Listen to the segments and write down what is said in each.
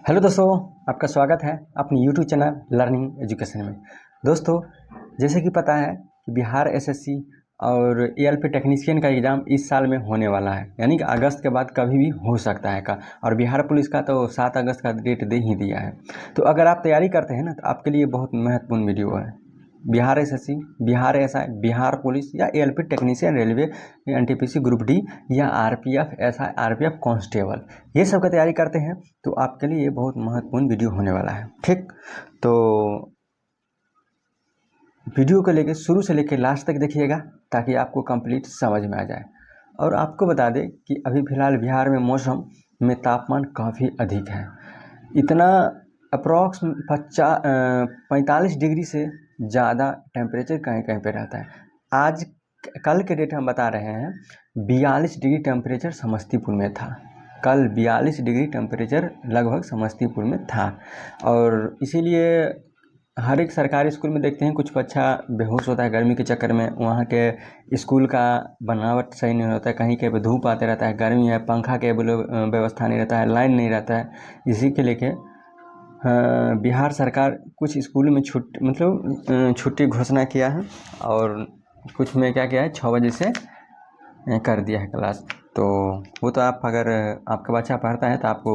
Hello दोस्तों, आपका स्वागत है अपनी यूट्यूब चैनल लर्निंग एजुकेशन में। दोस्तों, जैसे कि पता है कि बिहार एसएससी और एएलपी टेक्नीशियन का एग्ज़ाम इस साल में होने वाला है, यानी कि अगस्त के बाद कभी भी हो सकता है का। और बिहार पुलिस का तो 7 अगस्त का डेट दे ही दिया है। तो अगर आप तैयारी करते हैं ना, तो आपके लिए बहुत महत्वपूर्ण वीडियो है। Bihar SSC, Bihar SI, Bihar police या ALP technician, railway, NTPC group D या आरपीएफ एसआई, आरपीएफ कांस्टेबल, ये सब का तैयारी करते हैं तो आपके लिए ये बहुत महत्वपूर्ण वीडियो होने वाला है। ठीक, तो वीडियो को लेके शुरू से लेके लास्ट तक देखिएगा ताकि आपको कंप्लीट समझ में आ जाए। और आपको बता दें कि अभी फ़िलहाल बिहार में मौसम में तापमान काफ़ी अधिक है। इतना अप्रॉक्स 45 डिग्री से ज़्यादा टेम्परेचर कहीं कहीं पे रहता है। आज कल के डेट हम बता रहे हैं 42 डिग्री टेम्परेचर समस्तीपुर में था। कल 42 डिग्री टेम्परेचर लगभग समस्तीपुर में था। और इसीलिए हर एक सरकारी स्कूल में देखते हैं कुछ बच्चा बेहोश होता है गर्मी के चक्कर में। वहाँ के स्कूल का बनावट सही नहीं होता है, कहीं कहीं पे धूप आते रहता है, गर्मी है, पंखा के व्यवस्था नहीं रहता है, लाइन नहीं रहता है। इसी के लेके बिहार सरकार कुछ स्कूल में छुट्टी घोषणा किया है और कुछ में क्या किया है 6 बजे से कर दिया है क्लास। तो वो तो आप अगर आपका बच्चा पढ़ता है तो आपको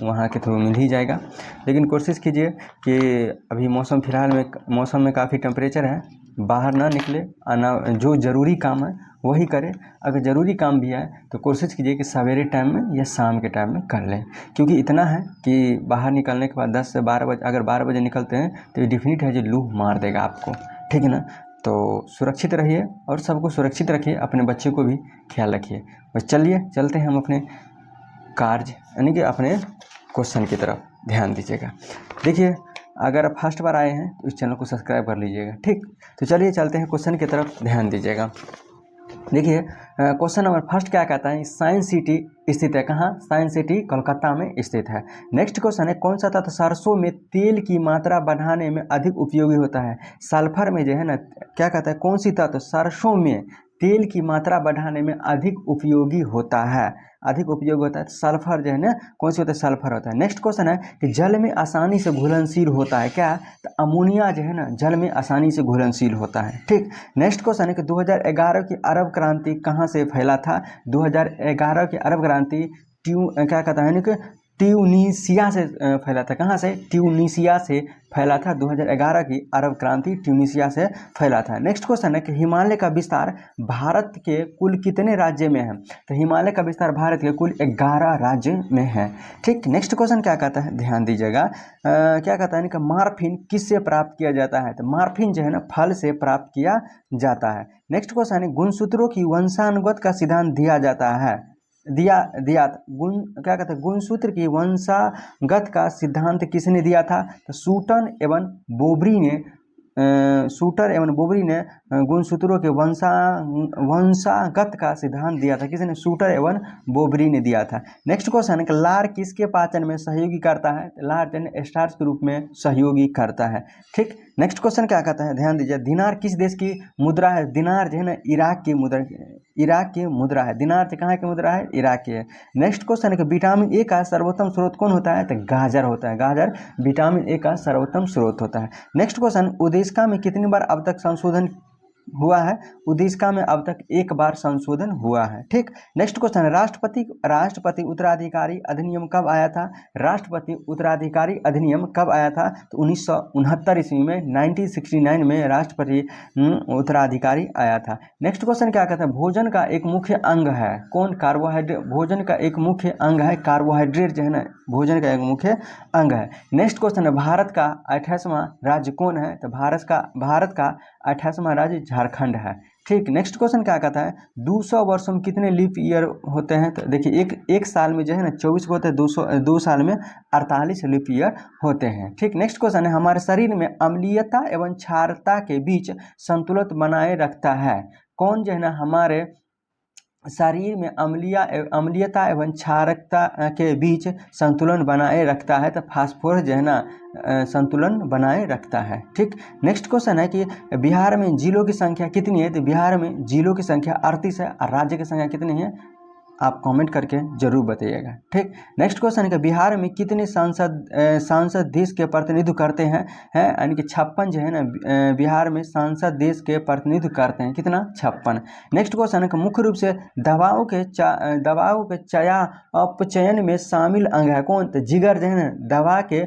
वहाँ के थ्रू मिल ही जाएगा। लेकिन कोशिश कीजिए कि अभी मौसम में काफ़ी टेम्परेचर है, बाहर ना निकले, जो ज़रूरी काम है वही करें। अगर ज़रूरी काम भी है तो कोशिश कीजिए कि सवेरे टाइम में या शाम के टाइम में कर लें, क्योंकि इतना है कि बाहर निकलने के बाद 10 से 12 बजे, अगर 12 बजे निकलते हैं तो ये डिफिनिट है जो लू मार देगा आपको। ठीक है ना। तो सुरक्षित रहिए और सबको सुरक्षित रखिए, अपने बच्चे को भी ख्याल रखिए। बस चलिए चलते हैं हम अपने कार्य यानी कि अपने क्वेश्चन की तरफ ध्यान दीजिएगा। देखिए, अगर आप फर्स्ट बार आए हैं तो इस चैनल को सब्सक्राइब कर लीजिएगा। ठीक, तो चलिए चलते हैं क्वेश्चन की तरफ ध्यान दीजिएगा। देखिए, क्वेश्चन नंबर फर्स्ट क्या कहता है, साइंस सिटी स्थित है कहाँ? साइंस सिटी कोलकाता में स्थित है। नेक्स्ट क्वेश्चन है, कौन सा तत्व सरसों में तेल की मात्रा बढ़ाने में अधिक उपयोगी होता है? सल्फर में जो है ना, क्या कहता है, कौन सी तत्व सरसों में तेल की मात्रा बढ़ाने में अधिक उपयोगी होता है? अधिक उपयोग होता है सल्फर जो है ना, कौन सी होता है? सल्फर होता है। नेक्स्ट क्वेश्चन है कि जल में आसानी से घुलनशील होता है क्या? तो अमोनिया जो है ना जल में आसानी से घुलनशील होता है। ठीक, नेक्स्ट क्वेश्चन है कि 2011 की अरब क्रांति कहाँ से फैला था? 2011 की अरब क्रांति क्या कहता है कि ट्यूनीशिया से फैला था। कहाँ से? ट्यूनीशिया से फैला था। 2011 की अरब क्रांति ट्यूनीशिया से फैला था। नेक्स्ट क्वेश्चन है कि हिमालय का विस्तार भारत के कुल कितने राज्य में है? तो हिमालय का विस्तार भारत के कुल 11 राज्य में है। ठीक, नेक्स्ट क्वेश्चन क्या कहता है, ध्यान दीजिएगा। क्या कहता है कि मार्फिन किससे प्राप्त किया जाता है? तो मार्फिन जो है ना फल से प्राप्त किया जाता है। नेक्स्ट क्वेश्चन है, गुणसूत्रों की वंशानुगत का सिद्धांत दिया जाता है, गुण क्या कहते हैं, गुणसूत्र की वंशागत का सिद्धांत किसने दिया था? तो शूटर एवं बोबरी ने गुणसूत्रों के वंशागत का सिद्धांत दिया था। किसने? शूटर एवं बोबरी ने दिया था। नेक्स्ट क्वेश्चन है कि लार किसके पाचन में सहयोगी करता है? लार जो है स्टार्च के रूप में सहयोगी करता है। ठीक, नेक्स्ट क्वेश्चन क्या कहता है, ध्यान दीजिए। दिनार किस देश की मुद्रा है? दिनार जो है ना इराक की मुद्रा है। दिनार कहाँ की मुद्रा है? इराक की है। नेक्स्ट क्वेश्चन है कि विटामिन ए का सर्वोत्तम स्रोत कौन होता है? तो गाजर होता है। गाजर विटामिन ए का सर्वोत्तम स्रोत होता है। नेक्स्ट क्वेश्चन, उद्देशिका में कितनी बार अब तक संशोधन हुआ है? उद्देशिका में अब तक 1 बार संशोधन हुआ है। ठीक, नेक्स्ट क्वेश्चन है, राष्ट्रपति उत्तराधिकारी अधिनियम कब आया था? राष्ट्रपति उत्तराधिकारी अधिनियम कब आया था? तो 1969 ईस्वी में, 1969 में राष्ट्रपति उत्तराधिकारी आया था। नेक्स्ट क्वेश्चन क्या कहता है, भोजन का एक मुख्य अंग है कौन? कार्बोहाइड्रेट। भोजन का एक मुख्य अंग है कार्बोहाइड्रेट जो है ना, भोजन का एक मुख्य अंग है। नेक्स्ट क्वेश्चन है, भारत का 28वां राज्य कौन है? तो भारत का 28वां राज्य झारखंड है। ठीक, नेक्स्ट क्वेश्चन क्या कहता है, 200 वर्षों में कितने लीप ईयर होते हैं? तो देखिए, एक साल में जो है ना 24 होते हैं, 2 साल में 48 लीप ईयर होते हैं। ठीक, नेक्स्ट क्वेश्चन है, हमारे शरीर में अम्लीयता एवं क्षारता के बीच संतुलन बनाए रखता है कौन? जो है ना हमारे शरीर में अम्लीयता एवं क्षारकता के बीच संतुलन बनाए रखता है। तो फास्फोरस जो है ना संतुलन बनाए रखता है। ठीक, नेक्स्ट क्वेश्चन है कि बिहार में जिलों की संख्या कितनी है? तो बिहार में जिलों की संख्या 38 है और राज्य की संख्या कितनी है? आप कमेंट करके जरूर बताइएगा। ठीक, नेक्स्ट क्वेश्चन है कि बिहार में कितने सांसद देश के प्रतिनिधित्व करते हैं, यानी कि 56 जो है ना, बिहार में सांसद देश के प्रतिनिधित्व करते हैं, कितना, 56। नेक्स्ट क्वेश्चन है कि मुख्य रूप से दवाओं के चयापचयन में शामिल अंग है कौन, तो जिगर जो है ना दवा के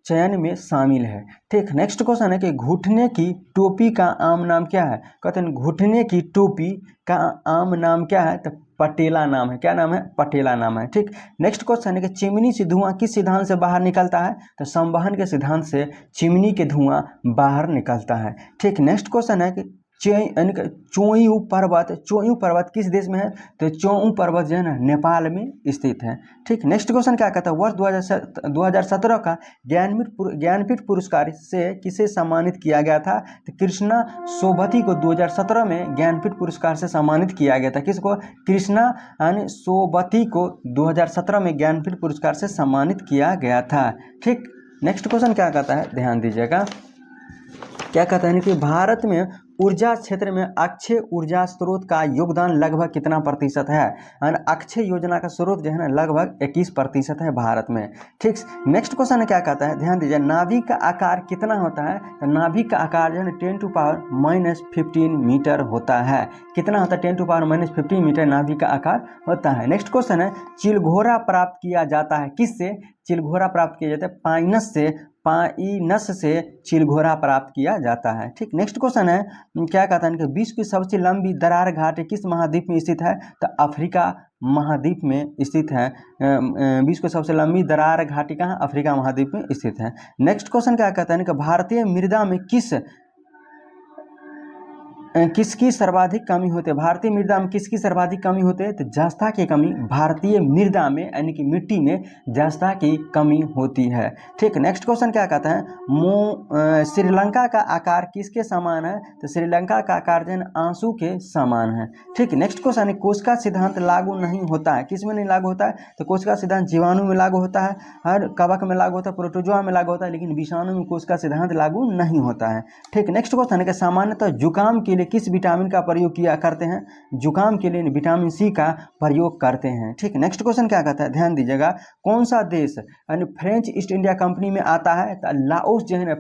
चयन में शामिल है। ठीक, नेक्स्ट क्वेश्चन है कि घुटने की टोपी का आम नाम क्या है, कहते हैं घुटने की टोपी का आम नाम क्या है, तो पटेला नाम है, क्या नाम है, पटेला नाम है। ठीक, नेक्स्ट क्वेश्चन है कि चिमनी से धुआं किस सिद्धांत से बाहर निकलता है, तो संवहन के सिद्धांत से चिमनी के धुआं बाहर निकलता है। ठीक, नेक्स्ट क्वेश्चन है कि चोयू पर्वत किस देश में है, तो चोयू पर्वत जो है ना नेपाल में स्थित है। ठीक, नेक्स्ट क्वेश्चन क्या कहता है, वर्ष 2017 का ज्ञानपीठ पुरस्कार से किसे सम्मानित किया गया था, तो कृष्णा सोबती को 2017 में ज्ञानपीठ पुरस्कार से सम्मानित किया गया था। किसको, कृष्णा सोबती को 2017 में ज्ञानपीठ पुरस्कार से सम्मानित किया गया था। ठीक, नेक्स्ट क्वेश्चन क्या कहता है, ध्यान दीजिएगा, क्या कहता है कि भारत में ऊर्जा क्षेत्र में अक्षय ऊर्जा स्रोत का योगदान लगभग कितना प्रतिशत है, अक्षय योजना का स्रोत जो है ना लगभग 21% है भारत में। ठीक, नेक्स्ट क्वेश्चन क्या कहता है, ध्यान दीजिए, नाभिक का आकार कितना होता है, तो नाभिक का आकार जो है 10⁻⁻15 मीटर होता है। कितना होता है, 10⁻⁻15 मीटर नाभिक का आकार होता है। नेक्स्ट क्वेश्चन है, चिलघोरा प्राप्त किया जाता है किससे, चिलघोरा प्राप्त किया जाता है पाइनस से चिलघोरा प्राप्त किया जाता है। ठीक, नेक्स्ट क्वेश्चन है, क्या कहता है कि विश्व की सबसे लंबी दरार घाटी किस महाद्वीप में स्थित है, तो अफ्रीका महाद्वीप में स्थित है। विश्व की सबसे लंबी दरार घाटी कहाँ, अफ्रीका महाद्वीप में स्थित है। नेक्स्ट क्वेश्चन क्या कहता है कि भारतीय मृदा में किसकी सर्वाधिक कमी होती है, भारतीय मृदा में किसकी सर्वाधिक कमी होती है, तो जस्ता की कमी भारतीय मृदा में यानी कि मिट्टी में जस्ता की कमी होती है। ठीक, नेक्स्ट क्वेश्चन क्या कहता है, श्रीलंका का आकार किसके समान है, तो श्रीलंका का आकार जो है आंसू के समान है। ठीक, नेक्स्ट क्वेश्चन है, कोशिका सिद्धांत लागू नहीं होता है, किस में नहीं लागू होता है, तो कोशिका सिद्धांत जीवाणु में लागू होता है, हर कवक में लागू होता है, प्रोटोजोआ में लागू होता है, लेकिन विषाणु में कोशिका सिद्धांत लागू नहीं होता है। ठीक, नेक्स्ट क्वेश्चन है कि सामान्यतः जुकाम के लिए किस विटामिन का प्रयोग किया करते हैं, जुकाम के लिए विटामिन सी का प्रयोग करते हैं। ठीक, नेक्स्ट क्वेश्चन क्या कहता है, ध्यान दीजिएगा, कौन सा देश यानी फ्रेंच ईस्ट इंडिया कंपनी में आता है, तो लाओस जो है ना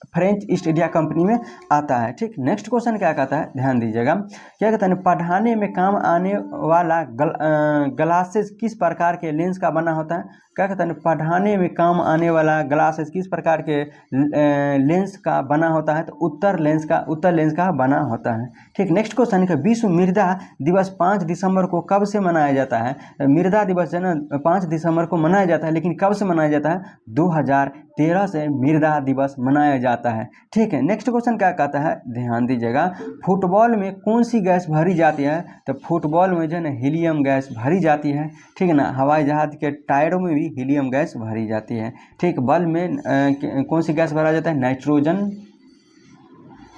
फ्रेंच ईस्ट इंडिया कंपनी में आता है। ठीक, नेक्स्ट क्वेश्चन क्या कहता है, ध्यान दीजिएगा, क्या कहता है, पढ़ाने में काम आने वाला ग्लासेस किस प्रकार के लेंस का बना होता है, क्या कहता है, पढ़ाने में काम आने वाला ग्लासेस किस प्रकार के लेंस का बना होता है, तो उत्तर लेंस का बना होता है। ठीक, नेक्स्ट क्वेश्चन है, विश्व मृदा दिवस 5 दिसंबर को कब से मनाया जाता है, मृदा दिवस जो है ना 5 दिसंबर को मनाया जाता है, लेकिन कब से मनाया जाता है, 2013 से मृदा दिवस मनाया जाता है। ठीक है, नेक्स्ट क्वेश्चन क्या कहता है, ध्यान दीजिएगा, फुटबॉल में कौन सी गैस भरी जाती है, तो फुटबॉल में जो है ना हीलियम गैस भरी जाती है। ठीक है ना, हवाई जहाज के टायरों में भी हीलियम गैस भरी जाती है। ठीक, बल्ब में कौन सी गैस भरा जाता है, नाइट्रोजन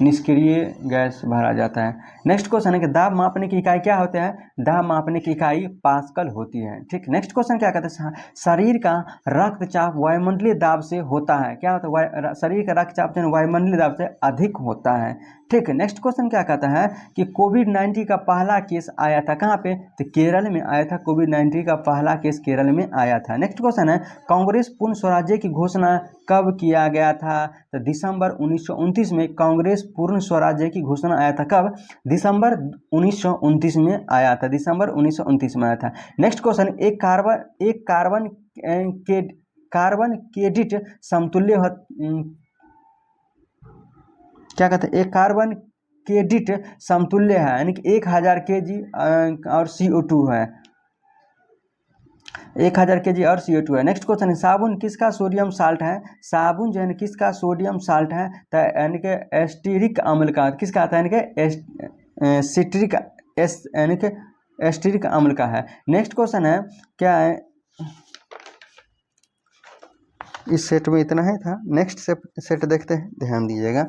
निष्क्रिय गैस भरा जाता है। नेक्स्ट क्वेश्चन है कि दाब मापने की इकाई क्या होता है, दाब मापने की इकाई पास्कल होती है। ठीक, नेक्स्ट क्वेश्चन क्या कहते हैं, शरीर का रक्तचाप वायुमंडलीय दाब से होता है, क्या होता है, शरीर का रक्तचाप जो है वायुमंडलीय दाब से अधिक होता है। ठीक, नेक्स्ट क्वेश्चन क्या कहता है कि कोविड-19 का पहला केस आया था कहाँ पे, तो केरल में आया था, कोविड-19 का पहला केस केरल में आया था। नेक्स्ट क्वेश्चन है, कांग्रेस पूर्ण स्वराज्य की घोषणा कब किया गया था, तो दिसंबर 1929 में कांग्रेस पूर्ण स्वराज्य की घोषणा आया था, कब, दिसंबर 1929 में आया था, दिसंबर 1929 में आया था। नेक्स्ट क्वेश्चन, एक कार्बन क्रेडिट समतुल्य क्या कहते हैं, एक कार्बन क्रेडिट समतुल्य है, यानी कि 1000 kg और CO2 है, 1000 kg और CO2 है। नेक्स्ट क्वेश्चन है, साबुन किसका सोडियम साल्ट है, साबुन जो है किसका सोडियम साल्ट है, तो यानी कि एस्टेरिक अम्ल का, किसका आता है, यानी कि सिट्रिक यानी कि एस्टेरिक अम्ल का है। नेक्स्ट क्वेश्चन है, क्या है, इस सेट में इतना है था, नेक्स्ट सेट देखते हैं, ध्यान दीजिएगा।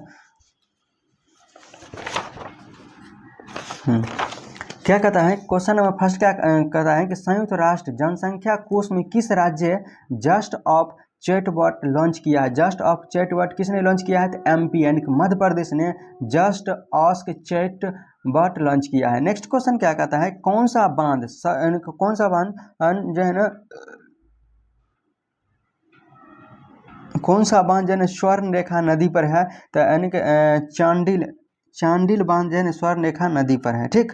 क्या कहता है, क्वेश्चन नंबर फर्स्ट क्या कहता है कि संयुक्त राष्ट्र जनसंख्या कोष में किस राज्य जस्ट ऑफ चैटबॉट लॉन्च किया है? जस्ट ऑफ चैटबॉट किसने लॉन्च किया है? तो एमपी यानी कि मध्य प्रदेश ने जस्ट ऑस्क चैटबॉट लॉन्च किया है। नेक्स्ट क्वेश्चन क्या कहता है, कौन सा बांध जो है ना, कौन सा बांध जो है स्वर्ण रेखा नदी पर है? तो यानी कि चांडिल बांध जो है स्वर्ण रेखा नदी पर है। ठीक,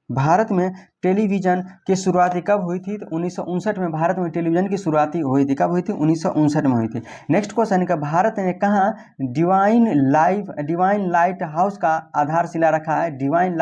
भारत में टेलीविज़न की शुरुआती कब हुई थी? तो 1959 में भारत में टेलीविज़न की शुरुआती हुई थी। कब हुई थी? 1959 में हुई थी। नेक्स्ट क्वेश्चन का, भारत ने कहाँ डिवाइन लाइट हाउस का आधारशिला रखा है? डिवाइन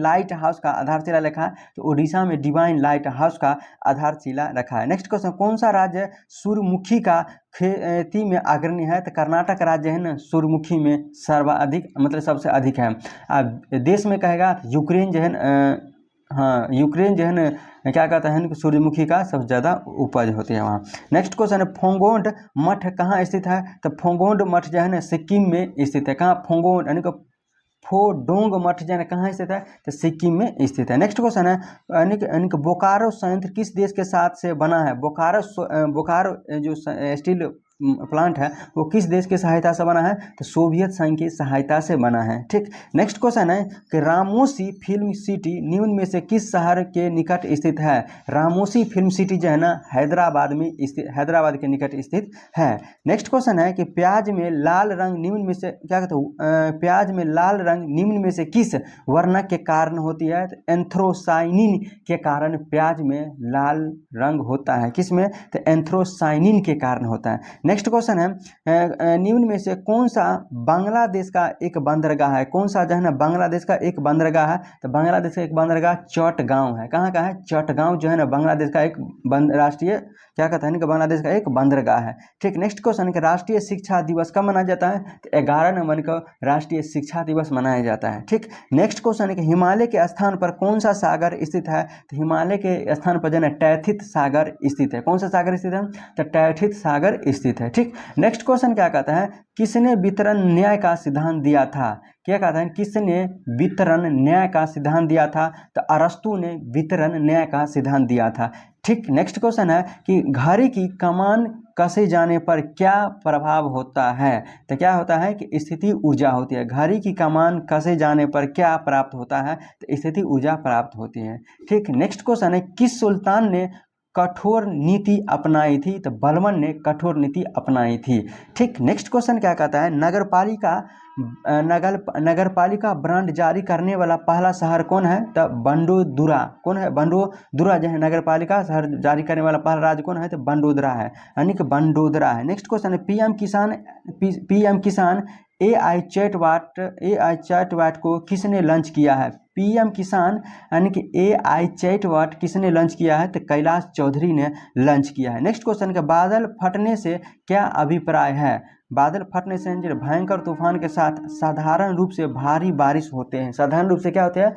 लाइट हाउस का आधारशिला रखा है तो उड़ीसा में डिवाइन लाइट हाउस का आधारशिला रखा है। नेक्स्ट क्वेश्चन, कौन सा राज्य सूर्यमुखी का खेती में अग्रणी है? तो कर्नाटक राज्य है ना, सूर्यमुखी में सर्वाधिक मतलब सबसे अधिक है। देश में कहेगा यूक्रेन जो है हाँ, यूक्रेन जो है ना क्या कहता है कि सूर्यमुखी का सबसे ज़्यादा उपज होती है वहाँ। नेक्स्ट क्वेश्चन है, फोंगोंड मठ कहाँ स्थित है? तो फोंगोंड मठ जो है ना सिक्किम में स्थित है। कहाँ? फोंगोंड यानी कि फोडोंग मठ जो है कहाँ स्थित है? तो सिक्किम में स्थित है। नेक्स्ट क्वेश्चन है, यानी कि बोकारो संयंत्र किस देश के साथ से बना है? बोकारो जो स्टील प्लांट है वो किस देश की सहायता से बना है? तो सोवियत संघ की सहायता से बना है। ठीक, नेक्स्ट क्वेश्चन है कि रामोसी फिल्म सिटी निम्न में से किस शहर के निकट स्थित है? रामोसी फिल्म सिटी जो है ना हैदराबाद के निकट स्थित है। नेक्स्ट क्वेश्चन है कि प्याज में लाल रंग निम्न में से क्या कहते हैं? प्याज में लाल रंग निम्न में से किस वर्णक के कारण होती है? तो एंथ्रोसाइनिन के कारण प्याज में लाल रंग होता है। किस में? तो एंथ्रोसाइनिन के कारण होता है। नेक्स्ट क्वेश्चन है, निम्न में से कौन सा बांग्लादेश का एक बंदरगाह है? कौन सा जो है ना बांग्लादेश का एक बंदरगाह है? तो बांग्लादेश का एक बंदरगाह चटगांव है। कहाँ का है? चटगांव जो है ना बांग्लादेश का एक राष्ट्रीय क्या कहता है कि बांग्लादेश का एक बंदरगाह है। ठीक, नेक्स्ट क्वेश्चन है, राष्ट्रीय शिक्षा दिवस कब मनाया जाता है? तो 11 नवंबर को राष्ट्रीय शिक्षा दिवस मनाया जाता है। ठीक, नेक्स्ट क्वेश्चन है कि हिमालय के स्थान पर कौन सा सागर स्थित है? तो हिमालय के स्थान पर जो है टैथित सागर स्थित है। कौन सा सागर स्थित है? तो टैथित सागर स्थित है। ठीक, नेक्स्ट क्वेश्चन क्या कहता है, किसने वितरण न्याय का सिद्धांत दिया था? क्या कहता है, किसने वितरण न्याय का सिद्धांत दिया था? तो अरस्तु ने वितरण न्याय का सिद्धांत दिया था। ठीक, नेक्स्ट क्वेश्चन है कि घड़ी की कमान कसे जाने पर क्या प्रभाव होता है? तो क्या होता है कि स्थिति ऊर्जा होती है। घड़ी की कमान कसे जाने पर क्या प्राप्त होता है? तो स्थिति ऊर्जा प्राप्त होती है। ठीक, नेक्स्ट क्वेश्चन है, किस सुल्तान ने कठोर नीति अपनाई थी? तो बलबन ने कठोर नीति अपनाई थी। ठीक, नेक्स्ट क्वेश्चन क्या कहता है, नगरपालिका ब्रांड जारी करने वाला पहला शहर कौन है? तो बंडोदरा। कौन है? बंडोदरा जो है नगरपालिका शहर जारी करने वाला पहला राज्य कौन है? तो बंडोदरा है, यानी कि बंडोदरा है। नेक्स्ट क्वेश्चन है, पीएम किसान एआई चैटबॉट को किसने लॉन्च किया है? पीएम किसान यानी कि एआई चैटबॉट किसने लॉन्च किया है? तो कैलाश चौधरी ने लॉन्च किया है। नेक्स्ट क्वेश्चन का, बादल फटने से क्या अभिप्राय है? बादल फटने से भयंकर तूफान के साथ साधारण रूप से भारी बारिश होते हैं। साधारण रूप से क्या होते हैं?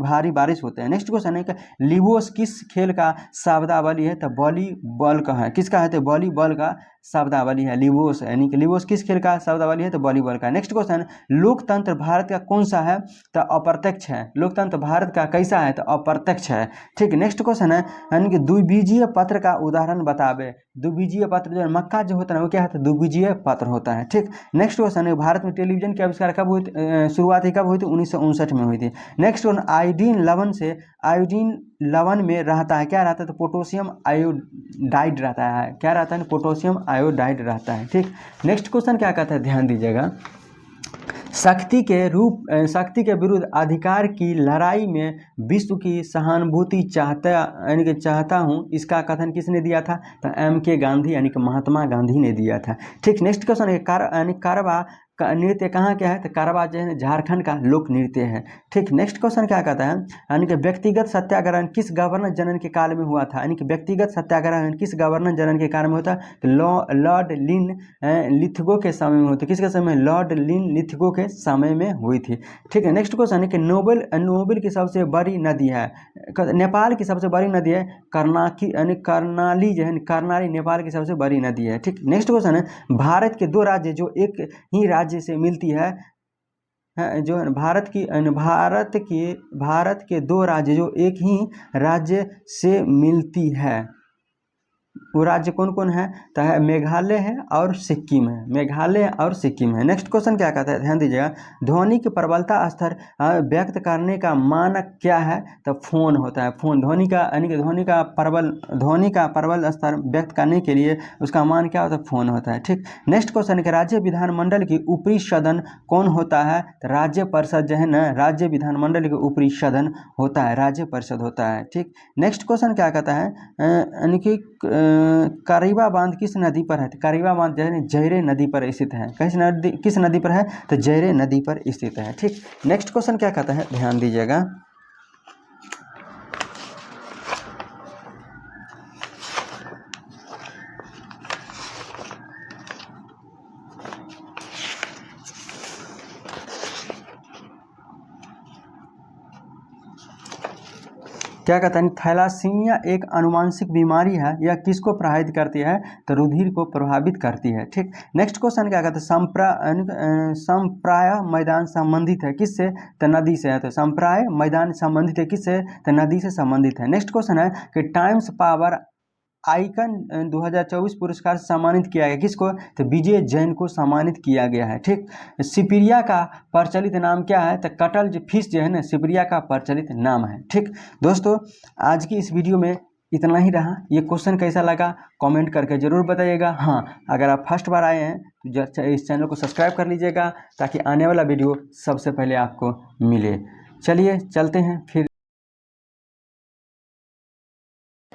भारी बारिश होते हैं। नेक्स्ट क्वेश्चन है कि लिबोस किस खेल का शब्दावली है? तो वॉलीबॉल का है। किसका है? तो वॉलीबॉल का शब्दावली है लिबोस, यानी कि लिबोस किस खेल का शब्दावली है? तो वॉलीबॉल का। नेक्स्ट क्वेश्चन, लोकतंत्र भारत का कौन सा है? तो अप्रत्यक्ष है। लोकतंत्र भारत का कैसा है? तो अप्रत्यक्ष है। ठीक, नेक्स्ट क्वेश्चन है, यानी कि द्विबीजीय पत्र का उदाहरण बतावे। द्विबीजीय पत्र जो है मक्का जो होता है वो क्या है? तो द्विबीजीय पत्र होता है। ठीक, नेक्स्ट क्वेश्चन है, भारत में टेलीविजन की आविष्कार कब हुई? शुरुआत कब हुई थी? 1959 में हुई थी। नेक्स्ट क्वेश्चन, आयोडीन लवण में रहता है, क्या रहता है? तो पोटेशियम आयोडाइड रहता है। क्या रहता है? पोटेशियम आयोडाइड रहता है। ठीक, नेक्स्ट क्वेश्चन क्या कहता है, ध्यान दीजिएगा, शक्ति के विरुद्ध अधिकार की लड़ाई में विश्व की सहानुभूति चाहता हूँ, इसका कथन किसने दिया था? तो MK गांधी यानी कि महात्मा गांधी ने दिया था। ठीक, नेक्स्ट क्वेश्चन है, कारवा का नृत्य कहाँ क्या है? तो कारवा जो है झारखंड का लोक नृत्य है। ठीक, नेक्स्ट क्वेश्चन क्या कहता है, यानी कि व्यक्तिगत सत्याग्रहण किस गवर्नर जनरल के काल में हुआ था? यानी कि व्यक्तिगत सत्याग्रहण किस गवर्नर जनरल के काल में होता है? तो लॉर्ड लिथगो के समय में होती। किसके समय? लॉर्ड लिथगो के समय में हुई थी। ठीक है, नेक्स्ट क्वेश्चन है कि नोबेल की सबसे बड़ी नदी है, नेपाल की सबसे बड़ी नदी है कर्णाली जो है कर्णाली नेपाल की सबसे बड़ी नदी है। ठीक, नेक्स्ट क्वेश्चन है, भारत के दो राज्य जो एक ही राज्य से मिलती है, जो है भारत के दो राज्य जो एक ही राज्य से मिलती है, वो राज्य कौन कौन है? तो है मेघालय है और सिक्किम है, मेघालय और सिक्किम है। नेक्स्ट क्वेश्चन क्या कहता है, ध्यान दीजिएगा, ध्वनि की प्रबलता स्तर व्यक्त करने का मानक क्या है? तो फोन होता है, फोन। ध्वनि का यानी कि ध्वनि का प्रबल स्तर व्यक्त करने के लिए उसका मान क्या होता है? फोन होता है, ठीक। नेक्स्ट क्वेश्चन है, राज्य विधानमंडल की ऊपरी सदन कौन होता है? तो राज्य परिषद जो है ना, राज्य विधानमंडल के ऊपरी सदन होता है, राज्य परिषद होता है, ठीक। नेक्स्ट क्वेश्चन क्या कहता है, यानी कि करीबा बांध किस नदी पर है? करीबा बांध जो है जयरे नदी पर स्थित है। किस नदी पर है? तो जयरे नदी पर स्थित है, ठीक। नेक्स्ट क्वेश्चन क्या कहता है, ध्यान दीजिएगा, क्या कहता है, थैलासीमिया एक आनुवंशिक बीमारी है, यह किसको प्रभावित करती है? तो रुधिर को प्रभावित करती है, ठीक। नेक्स्ट क्वेश्चन क्या कहता है, संप्राय मैदान संबंधित है किससे? तो नदी से है। तो संप्राय मैदान संबंधित है किससे? तो नदी से संबंधित है। नेक्स्ट क्वेश्चन है कि टाइम्स पावर आइकन 2024 पुरस्कार से सम्मानित किया गया किसको? तो विजय जैन को सम्मानित किया गया है, ठीक। सिपिरिया का प्रचलित नाम क्या है? तो कटल फिश जो है ना, सिपिरिया का प्रचलित नाम है, ठीक। दोस्तों, आज की इस वीडियो में इतना ही रहा। ये क्वेश्चन कैसा लगा कमेंट करके ज़रूर बताइएगा। हाँ, अगर आप फर्स्ट बार आए हैं तो इस चैनल को सब्सक्राइब कर लीजिएगा ताकि आने वाला वीडियो सबसे पहले आपको मिले। चलिए चलते हैं फिर।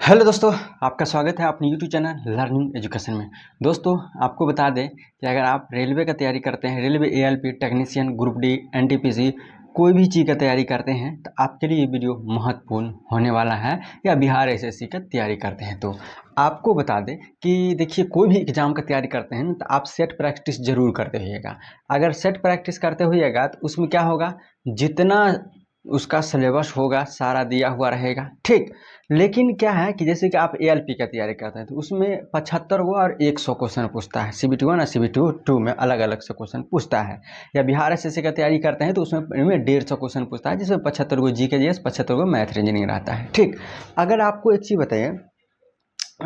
हेलो दोस्तों, आपका स्वागत है अपने यूट्यूब चैनल लर्निंग एजुकेशन में। दोस्तों, आपको बता दें कि अगर आप रेलवे का तैयारी करते हैं, railway ALP technician, group D, NTPC, कोई भी चीज़ का तैयारी करते हैं तो आपके लिए ये वीडियो महत्वपूर्ण होने वाला है। या बिहार एसएससी का तैयारी करते हैं तो आपको बता दें कि देखिए, कोई भी एग्ज़ाम का तैयारी करते हैं तो आप सेट प्रैक्टिस जरूर करते होइएगा। अगर सेट प्रैक्टिस करते होइएगा तो उसमें क्या होगा, जितना उसका सिलेबस होगा सारा दिया हुआ रहेगा, ठीक। लेकिन क्या है कि जैसे कि आप एएलपी का तैयारी करते हैं तो उसमें 75 गो और 100 क्वेश्चन पूछता है। CBT 1 और CBT 2 में अलग अलग से क्वेश्चन पूछता है। या बिहार एसएससी का तैयारी करते हैं तो उसमें 150 क्वेश्चन पूछता है, जिसमें 75 गो जीके जीएस, 75 गो मैथ रीजनिंग रहता है, ठीक। अगर आपको एक चीज़ बताइए,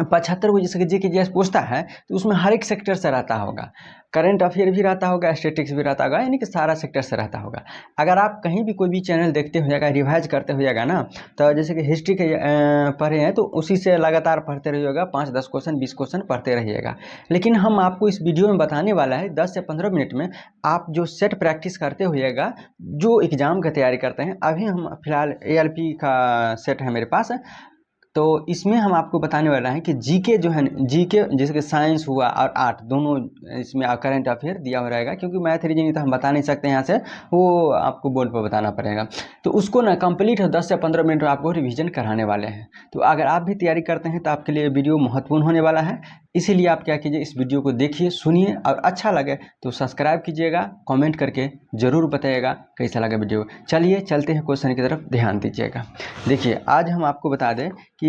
75 को जैसे कि जीके जीएस पूछता है तो उसमें हर एक सेक्टर से रहता होगा, करंट अफेयर भी रहता होगा, स्टैटिस्टिक्स भी रहता होगा, यानी कि सारा सेक्टर से रहता होगा। अगर आप कहीं भी कोई भी चैनल देखते होइएगा, रिवाइज करते होइएगा ना, तो जैसे कि हिस्ट्री के पढ़े हैं तो उसी से लगातार पढ़ते रहिएगा, 5-10 क्वेश्चन 20 क्वेश्चन पढ़ते रहिएगा। लेकिन हम आपको इस वीडियो में बताने वाला है 10 से 15 मिनट में आप जो सेट प्रैक्टिस करते होइएगा, जो एग्ज़ाम का तैयारी करते हैं। अभी हम फिलहाल एएलपी का सेट है मेरे पास, तो इसमें हम आपको बताने वाला है कि जीके जो है, जीके जैसे कि साइंस हुआ और आर्ट दोनों इसमें करंट अफेयर दिया हुआ रहेगा, क्योंकि मैथ रीजनिंग तो हम बता नहीं सकते यहाँ से, वो आपको बोर्ड पर बताना पड़ेगा। तो उसको ना कंप्लीट 10 से 15 मिनट में आपको रिवीजन कराने वाले हैं। तो अगर आप भी तैयारी करते हैं तो आपके लिए वीडियो महत्वपूर्ण होने वाला है। इसीलिए आप क्या कीजिए, इस वीडियो को देखिए, सुनिए, और अच्छा लगे तो सब्सक्राइब कीजिएगा, कमेंट करके ज़रूर बताइएगा कैसा लगा वीडियो। चलिए चलते हैं क्वेश्चन की तरफ, ध्यान दीजिएगा। देखिए, आज हम आपको बता दें कि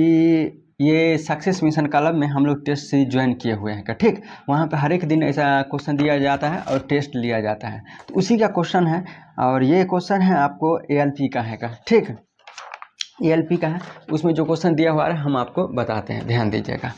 ये सक्सेस मिशन क्लब में हम लोग टेस्ट सीरीज ज्वाइन किए हुए हैं, ठीक। वहाँ पे हर एक दिन ऐसा क्वेश्चन दिया जाता है और टेस्ट लिया जाता है, तो उसी का क्वेश्चन है। और ये क्वेश्चन है आपको एएलपी का है, ठीक। एएलपी का है, उसमें जो क्वेश्चन दिया हुआ है हम आपको बताते हैं, ध्यान दीजिएगा।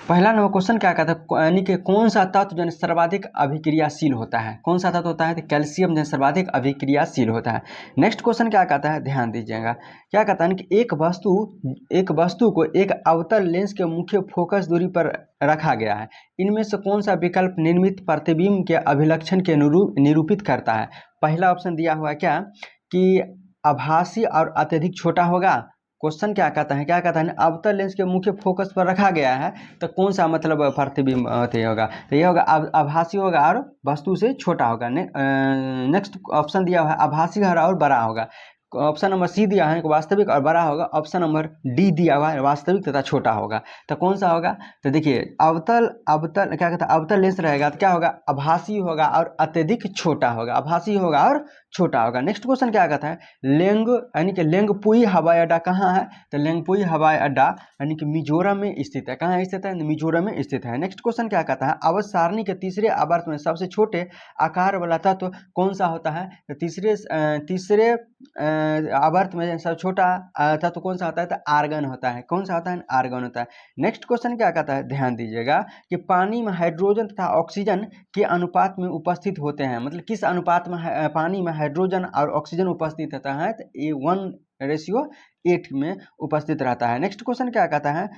पहला नंबर क्वेश्चन क्या कहता है, यानी कि कौन सा तत्व जो सर्वाधिक अभिक्रियाशील होता है? कौन सा तत्व होता है? तो कैल्शियम जो सर्वाधिक अभिक्रियाशील होता है। नेक्स्ट क्वेश्चन क्या कहता है, ध्यान दीजिएगा। क्या कहता है कि एक वस्तु को एक अवतल लेंस के मुख्य फोकस दूरी पर रखा गया है, इनमें से कौन सा विकल्प निर्मित प्रतिबिंब के अभिलक्षण के निरूपित करता है? पहला ऑप्शन दिया हुआ है क्या, कि आभासी और अत्यधिक छोटा होगा। क्वेश्चन क्या कहता है, अवतल लेंस के मुख्य फोकस पर रखा गया है, तो कौन सा मतलब प्रतिबिंब होगा? तो ये होगा आभासी होगा और वस्तु से छोटा होगा। नेक्स्ट ऑप्शन दिया हुआ है आभासी और बड़ा होगा। ऑप्शन नंबर सी दिया है वास्तविक और बड़ा होगा। ऑप्शन नंबर डी दिया हुआ है वास्तविक तथा छोटा होगा। तो कौन सा होगा? तो देखिए, अवतल क्या कहता है, अवतल लेंस रहेगा तो क्या होगा, आभासी होगा और अत्यधिक छोटा होगा, आभासी होगा और छोटा होगा। नेक्स्ट क्वेश्चन क्या कहता है, लेंग यानी कि लेंगपुई हवाई अड्डा कहाँ है, तो लेंगपुई हवाई अड्डा यानी कि मिजोरम में स्थित है। कहाँ स्थित है, मिजोरम में स्थित है। नेक्स्ट क्वेश्चन क्या कहता है, आवर्त सारणी के तीसरे आवर्त में सबसे छोटे आकार वाला तत्व कौन सा होता है, तो तीसरे आवर्त में सबसे छोटा तत्व कौन सा होता है, तो आर्गन होता है। कौन सा होता है, आर्गन होता है। नेक्स्ट क्वेश्चन क्या कहता है, ध्यान दीजिएगा कि पानी में हाइड्रोजन तथा ऑक्सीजन के अनुपात में उपस्थित होते हैं, मतलब किस अनुपात में पानी में हाइड्रोजन और ऑक्सीजन उपस्थित रहता है, तो ये 1:8 में उपस्थित रहता है। नेक्स्ट क्वेश्चन क्या कहता है,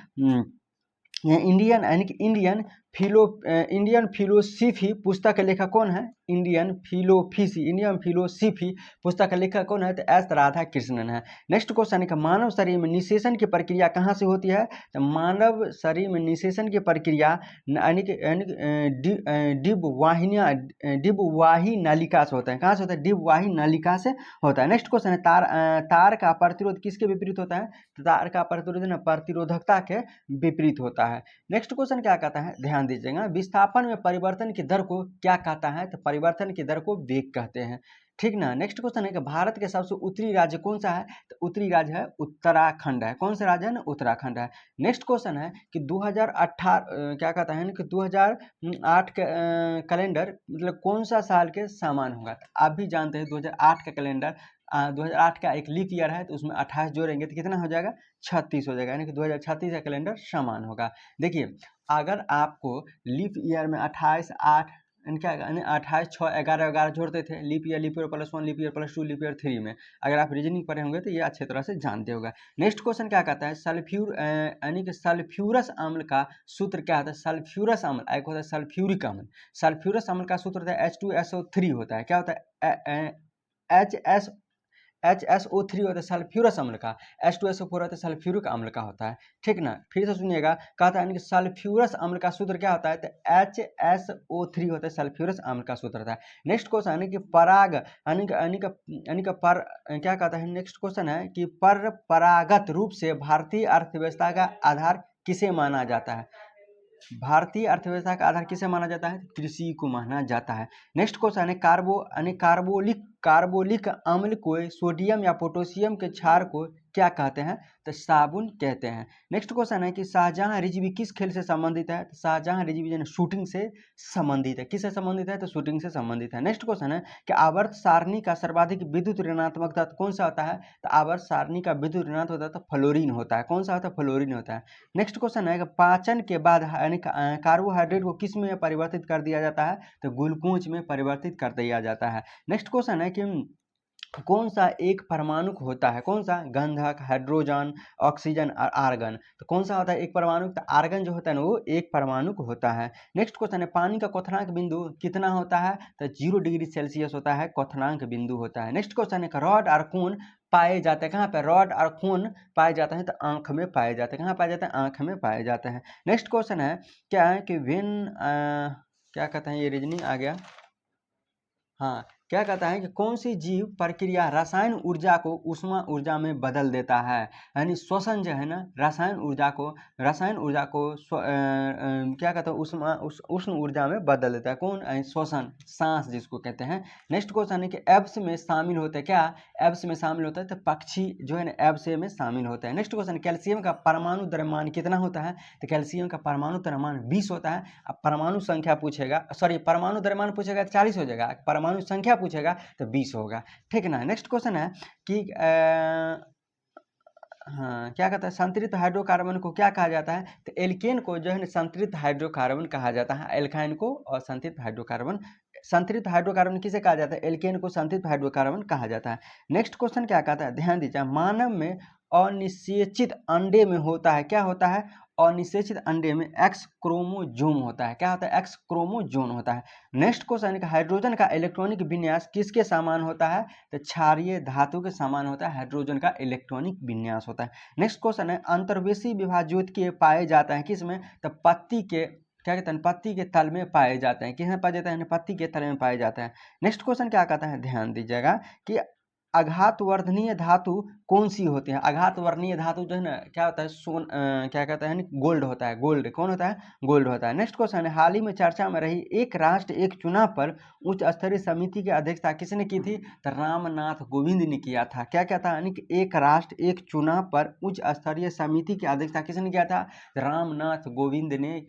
इंडियन यानी कि इंडियन फिलोसफी पुस्तक का लेखक कौन है, इंडियन फिलोसफी पुस्तक का लेखक कौन है, तो एस राधा कृष्णन है। नेक्स्ट क्वेश्चन है, मानव शरीर में निषेचन की प्रक्रिया कहाँ से होती है, तो मानव शरीर में निषेचन की प्रक्रिया यानी कि डिबवाही नलिका से होता है। कहाँ से होता है, डिबवाही नलिका से होता है। नेक्स्ट क्वेश्चन है, तार का प्रतिरोध किसके विपरीत होता है, तो तार का प्रतिरोध प्रतिरोधकता के विपरीत होता है। नेक्स्ट क्वेश्चन क्या कहता है, ध्यान दीजिएगा, विस्थापन में परिवर्तन की दर को क्या कहता है, तो परिवर्तन की दर को वेग कहते हैं। ठीक ना। नेक्स्ट क्वेश्चन है कि भारत के सबसे उत्तरी राज्य कौन सा है, तो उत्तरी राज्य है उत्तराखंड है। कौन सा राज्य है ना, उत्तराखंड है। नेक्स्ट क्वेश्चन है कि 2018 क्या कहता है कि 2008 के कैलेंडर मतलब कौन सा साल के समान होगा, तो आप भी जानते हैं 2008 का कैलेंडर 2008 का एक लीप ईयर है, तो उसमें 28 जोड़ेंगे तो कितना हो जाएगा, 36 हो जाएगा, यानी कि 2036 का कैलेंडर समान होगा। देखिए अगर आपको लीप ईयर में 28 8 क्या 28 6 11 11 जोड़ते थे, leap year +1 leap year +2 leap year 3 में, अगर आप रीजनिंग पढ़े होंगे तो ये अच्छे तरह से जानते होगा। नेक्स्ट क्वेश्चन क्या कहता है, सल्फ्यूर यानी कि सल्फ्यूरस अम्ल का सूत्र क्या होता है, सल्फ्यूरस अम्ल एक होता है सल्फ्यूरिक अम्ल, सल्फ्यूरस अम्ल का सूत्र होता है H2SO3 होता है। क्या होता है, HSO3 होता है सल्फ्यूरस अम्ल का, H2SO4 होता है सल्फ्यूरिक अम्ल का होता है। ठीक ना, फिर से सुनिएगा, कहता है कि सल्फ्यूरस अम्ल का सूत्र क्या होता है, तो HSO3 होता है सल्फ्यूरस अम्ल का सूत्र होता है। नेक्स्ट क्वेश्चन है कि पराग यानी कि पर क्या कहता है, नेक्स्ट क्वेश्चन है कि परंपरागत रूप से भारतीय अर्थव्यवस्था का आधार किसे माना जाता है, भारतीय अर्थव्यवस्था का आधार किसे माना जाता है, कृषि को माना जाता है। नेक्स्ट क्वेश्चन है कार्बोलिक अम्ल को सोडियम या पोटेशियम के क्षार को क्या कहते हैं, तो साबुन कहते हैं। नेक्स्ट क्वेश्चन है कि शाहजहां रिजवी किस खेल से संबंधित है, तो शाहजहां रिजवी जो शूटिंग से संबंधित है। किससे संबंधित है, तो शूटिंग से संबंधित है। नेक्स्ट क्वेश्चन है कि आवर्त सारणी का सर्वाधिक विद्युत ऋणात्मक तत्व कौन सा होता है, तो आवर्त सारणी का विद्युत ऋणात्मक होता है तो फ्लोरीन होता है। कौन सा होता है, फ्लोरीन होता है। नेक्स्ट क्वेश्चन है कि पाचन के बाद यानी कार्बोहाइड्रेट को किस में परिवर्तित कर दिया जाता है, तो ग्लूकोज में परिवर्तित कर दिया जाता है। नेक्स्ट क्वेश्चन है कि कौन सा एक परमाणु होता है, कौन सा, गंधक, हाइड्रोजन, ऑक्सीजन और आर्गन, तो कौन सा होता है एक परमाणु, तो आर्गन जो होता है ना वो एक परमाणु होता है। नेक्स्ट क्वेश्चन है पानी का क्वथनांक बिंदु कितना होता है, तो 0 डिग्री सेल्सियस होता है क्वथनांक बिंदु होता है। नेक्स्ट क्वेश्चन है रॉड और खून पाए जाते हैं कहाँ पे, रॉड और खून पाए जाते हैं तो आंख में पाए जाते हैं। कहाँ पाए जाते हैं, आंख में पाए जाते हैं। नेक्स्ट क्वेश्चन है क्या है कि क्या कहते हैं, ये रीजनिंग आ गया। हाँ, क्या कहता है कि कौन सी जीव प्रक्रिया रसायन ऊर्जा को ऊष्मा ऊर्जा में बदल देता है, यानी श्वसन जो है ना रसायन ऊर्जा को क्या कहते हैं उष्ण ऊर्जा में बदल देता है। कौन, श्वसन, सांस जिसको कहते हैं। नेक्स्ट क्वेश्चन है कि एब्स में शामिल होते हैं, क्या एब्स में शामिल होता है, तो पक्षी जो है ना एब्स में शामिल होता है। नेक्स्ट क्वेश्चन, कैल्शियम का परमाणु द्रव्यमान कितना होता है, तो कैल्शियम का परमाणु द्रव्यमान 20 होता है। अब परमाणु संख्या पूछेगा, सॉरी परमाणु द्रव्यमान पूछेगा तो 40 हो जाएगा, परमाणु संख्या पूछेगा तो 20 होगा। ठीक है ना। नेक्स्ट क्वेश्चन है कि हाँ क्या कहता है, संतृप्त हाइड्रोकार्बन को क्या कहा जाता है, तो एल्केन को जो है ना संतृप्त हाइड्रोकार्बन कहा जाता है, एल्काइन को और संतृप्त हाइड्रोकार्बन किसे कहा जाता है, एल्केन को संतृप्त हाइड्रोकार्बन कहा जाता है। नेक्स्ट क्वेश्चन क्या कहता है, ध्यान दीजिए, मानव में अनिषेचित अंडे में होता है, क्या होता है, अनिषेचित अंडे में एक्स क्रोमोजोम होता है। क्या होता है, एक्स क्रोमोजोम होता है। नेक्स्ट क्वेश्चन, हाइड्रोजन का इलेक्ट्रॉनिक विन्यास किसके समान होता है, तो क्षारीय धातु के समान होता है हाइड्रोजन का इलेक्ट्रॉनिक विन्यास होता है। नेक्स्ट क्वेश्चन है, अंतर्वेशी विभाज्योतिकीय पाए जाते हैं किसमें, तो पत्ती के क्या कहते हैं, पत्ती के तल में पाए जाते हैं। किसमें पाए जाते हैं, पत्ती के तल में पाए जाते हैं। नेक्स्ट क्वेश्चन क्या कहता है, ध्यान दीजिएगा कि आघात वर्धनीय धातु कौन सी होती है? आघात वर्णीय धातु जो है ना, क्या होता है, क्या कहते हैं, गोल्ड होता है। गोल्ड कौन होता है? गोल्ड होता है। नेक्स्ट क्वेश्चन है, हाल ही में चर्चा में रही एक राष्ट्र एक चुनाव पर उच्च स्तरीय समिति की अध्यक्षता किसने की थी? तो रामनाथ कोविंद ने किया था। क्या क्या था? यानी कि एक राष्ट्र एक चुनाव पर उच्च स्तरीय समिति की अध्यक्षता किसने किया था? रामनाथ कोविंद ने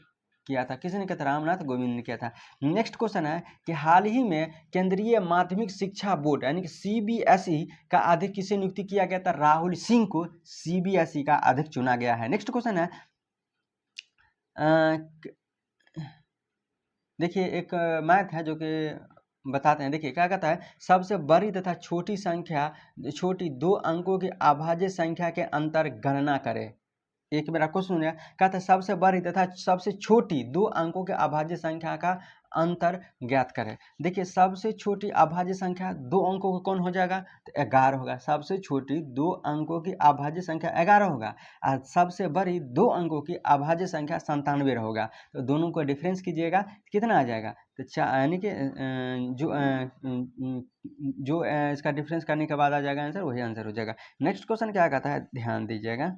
किया था। किसने किया था? रामनाथ कोविंद ने किया था। नेक्स्ट क्वेश्चन है कि हाल ही में केंद्रीय माध्यमिक शिक्षा बोर्ड यानी कि सीबीएसई का अध्यक्ष किसे नियुक्ति किया गया था? राहुल सिंह को सीबीएसई का अध्यक्ष चुना गया है। नेक्स्ट क्वेश्चन है, देखिए एक मैथ है जो कि बताते हैं। देखिए क्या कहता है, सबसे बड़ी तथा छोटी संख्या, छोटी 2 अंकों की अभाज्य संख्या के अंतर गणना करें। एक मेरा क्वेश्चन है, कहता है सबसे बड़ी तथा सबसे छोटी 2 अंकों के अभाज्य संख्या का अंतर ज्ञात करें। देखिए सबसे छोटी अभाज्य संख्या 2 अंकों का कौन हो जाएगा? तो 11 होगा। सबसे छोटी 2 अंकों की अभाज्य संख्या 11 होगा और सबसे बड़ी 2 अंकों की अभाज्य संख्या 97 होगा। तो दोनों को डिफरेंस कीजिएगा, कितना आ जाएगा? तो यानी कि जो इसका डिफरेंस करने के बाद आ जाएगा आंसर, वही आंसर हो जाएगा। नेक्स्ट क्वेश्चन क्या कहता है, ध्यान दीजिएगा।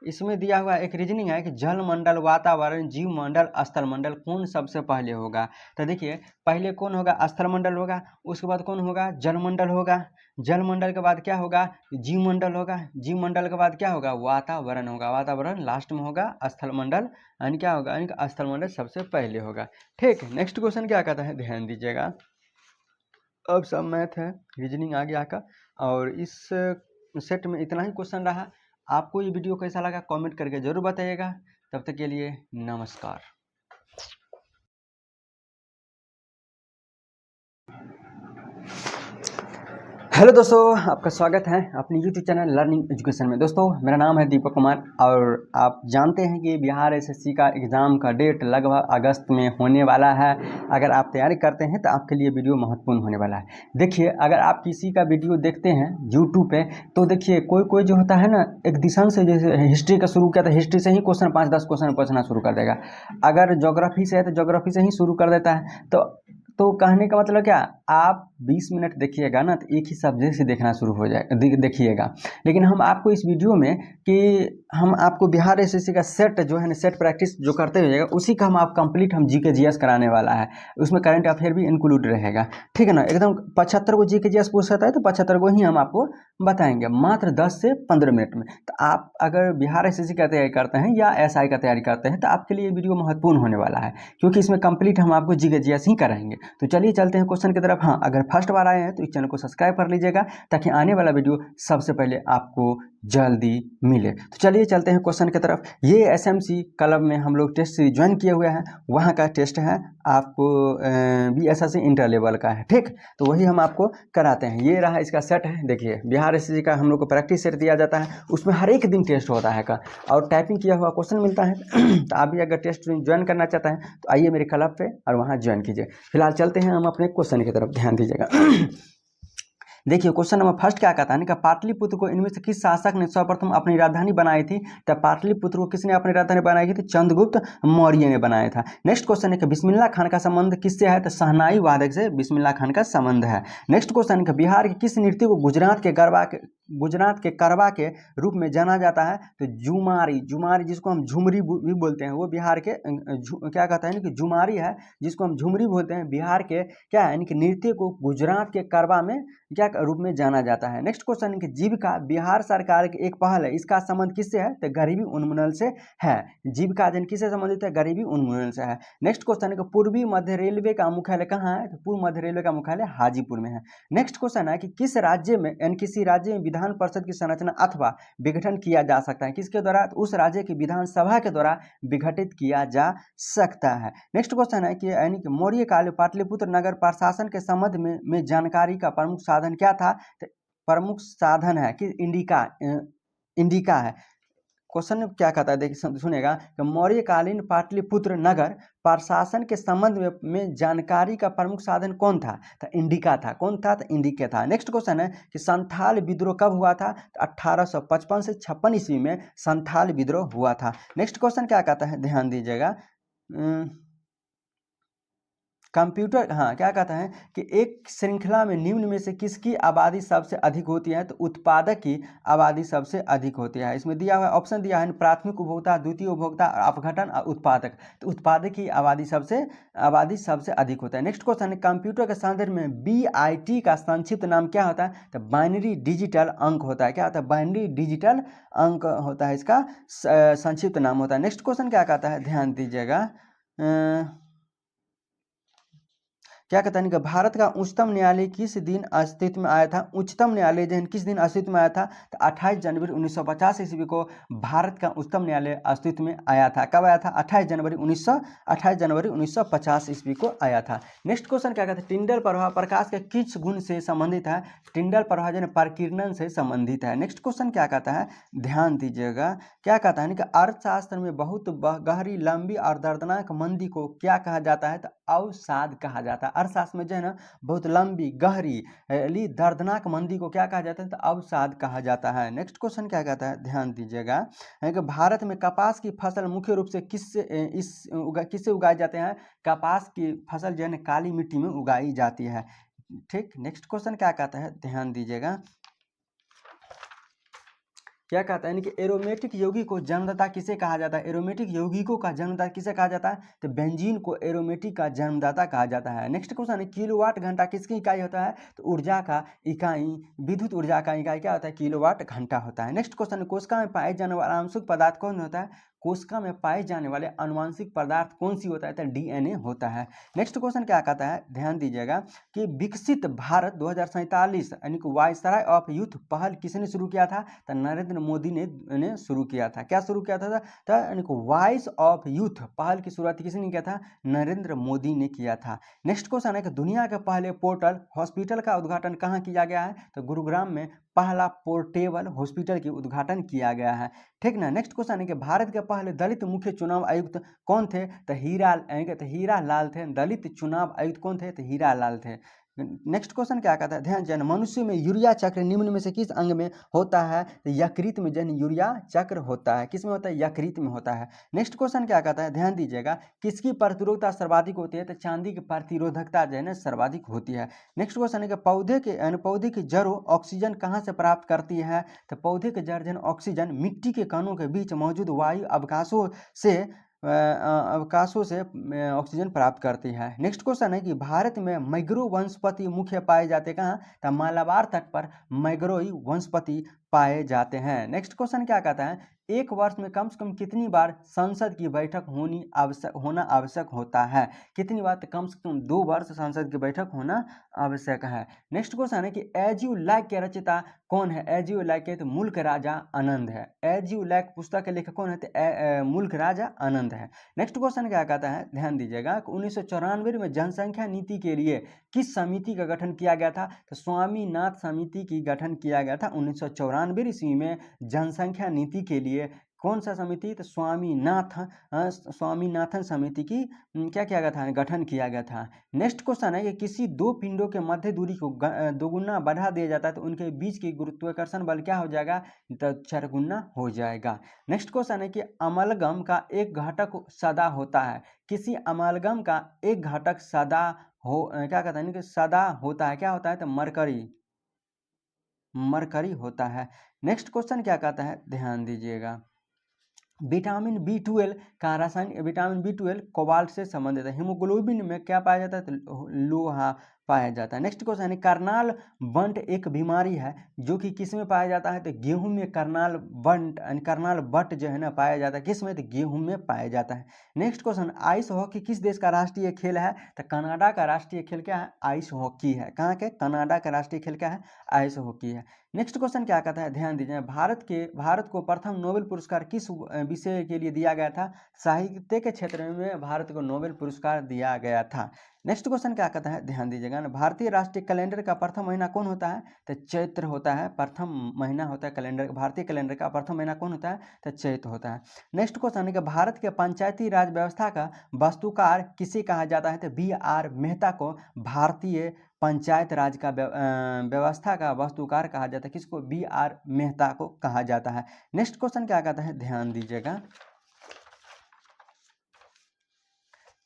इसमें दिया हुआ एक रीजनिंग है कि जल मंडल, वातावरण, जीव मंडल, स्थल मंडल कौन सबसे पहले होगा? तो देखिए पहले कौन होगा? स्थल मंडल होगा। उसके बाद कौन होगा? जल मंडल होगा। जल मंडल के बाद क्या होगा? जीव मंडल होगा। जीव मंडल के बाद क्या होगा? वातावरण होगा। वातावरण लास्ट में होगा। स्थल मंडल यानी क्या होगा? यानी स्थल मंडल सबसे पहले होगा। ठीक है, नेक्स्ट क्वेश्चन क्या कहता है, ध्यान दीजिएगा। अब सब मैथ है, रीजनिंग आ गया का, और इस सेट में इतना ही क्वेश्चन रहा। आपको ये वीडियो कैसा लगा कमेंट करके जरूर बताइएगा। तब तक के लिए नमस्कार। हेलो दोस्तों, आपका स्वागत है अपनी यूट्यूब चैनल लर्निंग एजुकेशन में। दोस्तों मेरा नाम है दीपक कुमार और आप जानते हैं कि बिहार एसएससी का एग्ज़ाम का डेट लगभग अगस्त में होने वाला है। अगर आप तैयारी करते हैं तो आपके लिए वीडियो महत्वपूर्ण होने वाला है। देखिए अगर आप किसी का वीडियो देखते हैं यूट्यूब पे तो देखिए कोई कोई जो होता है ना, एक दिशा से जैसे हिस्ट्री का शुरू किया तो हिस्ट्री से ही क्वेश्चन 5-10 क्वेश्चन पूछना शुरू कर देगा। अगर ज्योग्राफी से है तो ज्योग्राफी से ही शुरू कर देता है। तो कहने का मतलब क्या, आप 20 मिनट देखिएगा ना तो एक ही सब्जेक्ट से देखना शुरू हो जाए देखिएगा। लेकिन हम आपको इस वीडियो में कि हम आपको बिहार एसएससी का सेट जो है ना, सेट प्रैक्टिस जो करते हुएगा उसी का हम आप कंप्लीट हम जीके जीएस कराने वाला है। उसमें करंट अफेयर भी इंक्लूड रहेगा। ठीक है ना, एकदम 75 को जीके जीएस पूछ सकता है तो 75 को ही हम आपको बताएंगे मात्र 10 से 15 मिनट में। तो आप अगर बिहार एसएससी का तैयारी करते हैं या एसआई का तैयारी करते हैं तो आपके लिए वीडियो महत्वपूर्ण होने वाला है, क्योंकि इसमें कंप्लीट हम आपको जीके जीएस ही कराएंगे। तो चलिए चलते हैं क्वेश्चन की तरफ। हाँ, अगर फर्स्ट बार आए हैं तो इस चैनल को सब्सक्राइब कर लीजिएगा ताकि आने वाला वीडियो सबसे पहले आपको जल्दी मिले। तो चलिए चलते हैं क्वेश्चन की तरफ। ये एसएमसी क्लब में हम लोग टेस्ट सीरीज ज्वाइन किए हुए हैं, वहाँ का टेस्ट है आपको बीएसएससी इंटर लेवल का है। ठीक, तो वही हम आपको कराते हैं। ये रहा इसका सेट है। देखिए बिहार एसएससी का हम लोग को प्रैक्टिस सेट दिया जाता है, उसमें हर एक दिन टेस्ट होता है का और टाइपिंग किया हुआ क्वेश्चन मिलता है। तो आप भी अगर टेस्ट ज्वाइन करना चाहते हैं तो आइए मेरे क्लब पे और वहाँ ज्वाइन कीजिए। फिलहाल चलते हैं हम अपने क्वेश्चन की तरफ, ध्यान दीजिएगा। देखिए क्वेश्चन नंबर फर्स्ट क्या कहता है कि पाटलिपुत्र को इनमें से किस शासक ने सर्वप्रथम अपनी राजधानी बनाई थी? तो पाटलिपुत्र को किसने अपनी राजधानी बनाई थी? तो चंद्रगुप्त मौर्य ने बनाया था। नेक्स्ट क्वेश्चन है कि बिस्मिल्लाह खान का संबंध किससे है? तो शहनाई वादक से बिस्मिल्लाह खान का संबंध है। नेक्स्ट क्वेश्चन है कि बिहार के किस नृत्य को गुजरात के करवा के रूप में जाना जाता है? तो जुमारी। जुमारी जिसको हम झुमरी भी बोलते हैं, वो बिहार के क्या कहता है कि जुमारी है, जिसको हम झुमरी बोलते हैं। बिहार के क्या है यानी कि नृत्य को गुजरात के करवा में क्या रूप में जाना जाता है। नेक्स्ट क्वेश्चन है कि जीविका बिहार सरकार की एक पहल है, इसका संबंध किससे है? तो गरीबी उन्मूलन से है। जीविका जन किससे संबंधित है? गरीबी उन्मूलन से है। नेक्स्ट क्वेश्चन है कि पूर्वी मध्य रेलवे का मुख्यालय कहाँ है? तो पूर्व मध्य रेलवे का मुख्यालय हाजीपुर में है। नेक्स्ट क्वेश्चन है कि किस राज्य में यानी किसी राज्य में विधान परिषद की संरचना अथवा विघटन किया जा सकता है? किसके द्वारा? तो उस राज्य की विधानसभा के द्वारा विघटित किया जा सकता है। नेक्स्ट क्वेश्चन है कि यानी कि मौर्य काल पाटलिपुत्र नगर प्रशासन के संबंध में जानकारी का प्रमुख साधन क्या था? तो प्रमुख साधन है कि इंडिका है। क्वेश्चन क्या कहता है, देखिए सुनेगा कि मौर्यकालीन पाटलिपुत्र नगर प्रशासन के संबंध में जानकारी का प्रमुख साधन कौन था? तो इंडिका था। कौन था? तो इंडिका था। नेक्स्ट क्वेश्चन है कि संथाल विद्रोह कब हुआ था? तो 1855 से 56 ईस्वी में संथाल विद्रोह हुआ था। नेक्स्ट क्वेश्चन क्या कहता है, ध्यान दीजिएगा। कंप्यूटर, हाँ, क्या कहता है कि एक श्रृंखला में निम्न में से किसकी आबादी सबसे अधिक होती है, तो उत्पादक की आबादी सबसे अधिक होती है। इसमें दिया हुआ ऑप्शन दिया है प्राथमिक उपभोक्ता, द्वितीय उपभोक्ता, अपघटन और उत्पादक। तो उत्पादक की आबादी सबसे अधिक होता है। नेक्स्ट क्वेश्चन है, कंप्यूटर के संदर्भ में BIT का संक्षिप्त नाम क्या होता है, तो बाइनरी डिजिटल अंक होता है। क्या होता है, बाइनरी डिजिटल अंक होता है, इसका संक्षिप्त नाम होता है। नेक्स्ट क्वेश्चन क्या कहता है, ध्यान दीजिएगा, क्या कहता है कि भारत का उच्चतम न्यायालय किस दिन अस्तित्व में आया था। उच्चतम न्यायालय जो है किस दिन अस्तित्व में आया था, तो 28 जनवरी 1950 ईस्वी को भारत का उच्चतम न्यायालय अस्तित्व में आया था। कब आया था, 28 जनवरी 1950 ईस्वी को आया था। नेक्स्ट क्वेश्चन क्या कहता है, टिंडल प्रभाव प्रकाश के किस गुण से संबंधित है। टिंडल प्रभाव जो है प्रकीर्णन से संबंधित है। नेक्स्ट क्वेश्चन क्या कहता है, ध्यान दीजिएगा, क्या कहता है कि अर्थशास्त्र में बहुत गहरी, लंबी और दर्दनाक मंदी को क्या कहा जाता है, तो अवसाद कहा जाता है। अर्थशास्त्र में जो है ना बहुत लंबी, गहरी, दर्दनाक मंदी को क्या कहा जाता है, तो अवसाद कहा जाता है। नेक्स्ट क्वेश्चन क्या कहता है, ध्यान दीजिएगा, कि भारत में कपास की फसल मुख्य रूप से किससे उगाए जाते हैं। कपास की फसल जो है ना काली मिट्टी में उगाई जाती है। ठीक, नेक्स्ट क्वेश्चन क्या कहता है, ध्यान दीजिएगा, क्या कहता है कि एरोमेटिक यौगिक को जन्मदाता किसे कहा जाता है। एरोमेटिक यौगिकों का जन्मदाता किसे कहा जाता है, तो बेंजीन को एरोमेटिक का जन्मदाता कहा जाता है। नेक्स्ट क्वेश्चन है, किलोवाट घंटा किसकी इकाई होता है, तो ऊर्जा का इकाई, विद्युत ऊर्जा का इकाई क्या होता है, किलोवाट घंटा होता है। नेक्स्ट क्वेश्चन है, कोशिका में पाए जाने वाला आनुवंशिक पदार्थ कौन होता है। कोशिका में पाए जाने वाले अनुवांशिक पदार्थ कौन सी होता है, तो DNA होता है। नेक्स्ट क्वेश्चन क्या कहता है, ध्यान दीजिएगा, कि विकसित भारत 2047 यानी कि वायसराय ऑफ यूथ पहल किसने शुरू किया था, तो नरेंद्र मोदी ने शुरू किया था। क्या शुरू किया था, तो यानी कि वॉइस ऑफ यूथ पहल की शुरुआत किसने किया था, नरेंद्र मोदी ने किया था। नेक्स्ट क्वेश्चन है कि दुनिया के पहले पोर्टल हॉस्पिटल का उद्घाटन कहाँ किया गया है, तो गुरुग्राम में पहला पोर्टेबल हॉस्पिटल की उद्घाटन किया गया है। ठीक ना। नेक्स्ट क्वेश्चन है कि भारत के पहले दलित मुख्य चुनाव आयुक्त कौन थे, तो हीरा लाल थे। दलित चुनाव आयुक्त कौन थे, तो हीरा लाल थे। नेक्स्ट क्वेश्चन क्या कहता है, ध्यान जन, मनुष्य में यूरिया चक्र निम्न में से किस अंग में होता है, तो यकृत में जन यूरिया चक्र होता है। किस में होता है, यकृत में होता है। नेक्स्ट क्वेश्चन क्या कहता है, ध्यान दीजिएगा, किसकी प्रतिरोधकता सर्वाधिक होती है, तो चांदी की प्रतिरोधकता जो है ना सर्वाधिक होती है। नेक्स्ट क्वेश्चन है कि पौधे की जड़ों ऑक्सीजन कहाँ से प्राप्त करती है, तो पौधे के जड़ जन ऑक्सीजन मिट्टी के कणों के बीच मौजूद वायु अवकाशों से ऑक्सीजन प्राप्त करती है। नेक्स्ट क्वेश्चन है कि भारत में मैग्रो वनस्पति मुख्य पाए जाते कहाँ, तो मालाबार तट पर मैग्रोई वनस्पति पाए जाते हैं। नेक्स्ट क्वेश्चन क्या कहता है, एक वर्ष में कम से कम कितनी बार संसद की बैठक होना आवश्यक होता है। कितनी बार, तो कम से कम 2 वर्ष संसद की बैठक होना आवश्यक है। नेक्स्ट क्वेश्चन है कि एज यू लाइक के रचयिता कौन है। एज यू लाइक के तो मुल्क राजा आनंद है। एज यू लाइक पुस्तक के लेखक कौन है, तो मुल्क राजा आनंद है। नेक्स्ट क्वेश्चन क्या कहता है, ध्यान दीजिएगा, 1994 में जनसंख्या नीति के लिए किस समिति का गठन किया गया था, तो स्वामीनाथन समिति की गठन किया गया था 1994 ईस्वी में। जनसंख्या नीति के लिए कौन सा समिति, तो स्वामीनाथन समिति की क्या किया गया था, गठन किया गया था। नेक्स्ट क्वेश्चन है कि किसी दो पिंडों के मध्य दूरी को दोगुना बढ़ा दिया जाता है तो उनके बीच की गुरुत्वाकर्षण बल क्या हो जाएगा, तो 4 गुना हो जाएगा। नेक्स्ट क्वेश्चन है कि अमलगम का एक घटक सदा होता है। किसी अमलगम का एक घटक सदा क्या कहता है कि सदा होता है, क्या होता है, तो मरकरी होता है। नेक्स्ट क्वेश्चन क्या कहता है, ध्यान दीजिएगा, विटामिन B12 का रासायनिक, विटामिन B12 कोबाल्ट से संबंधित है। हीमोग्लोबिन में क्या पाया जाता है, तो लोहा पाया जाता है। नेक्स्ट क्वेश्चन है, करनाल बंट एक बीमारी है जो कि किस में पाया जाता है, तो गेहूं में करनाल बट जो है ना पाया जाता है। किस में, तो गेहूं में पाया जाता है। नेक्स्ट क्वेश्चन, आइस हॉकी किस देश का राष्ट्रीय खेल है, तो कनाडा का राष्ट्रीय खेल क्या है, आइस हॉकी है। कहाँ के, कनाडा का राष्ट्रीय खेल क्या है, आइस हॉकी है। नेक्स्ट क्वेश्चन क्या कहता है, ध्यान दीजिए, भारत को प्रथम नोबेल पुरस्कार किस विषय के लिए दिया गया था। साहित्य के क्षेत्र में भारत को नोबेल पुरस्कार दिया गया था। नेक्स्ट क्वेश्चन क्या कहता है, ध्यान दीजिएगा ना, भारतीय राष्ट्रीय कैलेंडर का प्रथम महीना कौन होता है, तो चैत्र होता है। प्रथम महीना होता है कैलेंडर, भारतीय कैलेंडर का प्रथम महीना कौन होता है, तो चैत्र होता है। नेक्स्ट क्वेश्चन है कि भारत के पंचायती राज व्यवस्था का वास्तुकार किसे कहा जाता है, तो B.R. मेहता को भारतीय पंचायत राज का व्यवस्था का वास्तुकार कहा जाता है। किसको, B.R. मेहता को कहा जाता है। नेक्स्ट क्वेश्चन क्या कहता है, ध्यान दीजिएगा,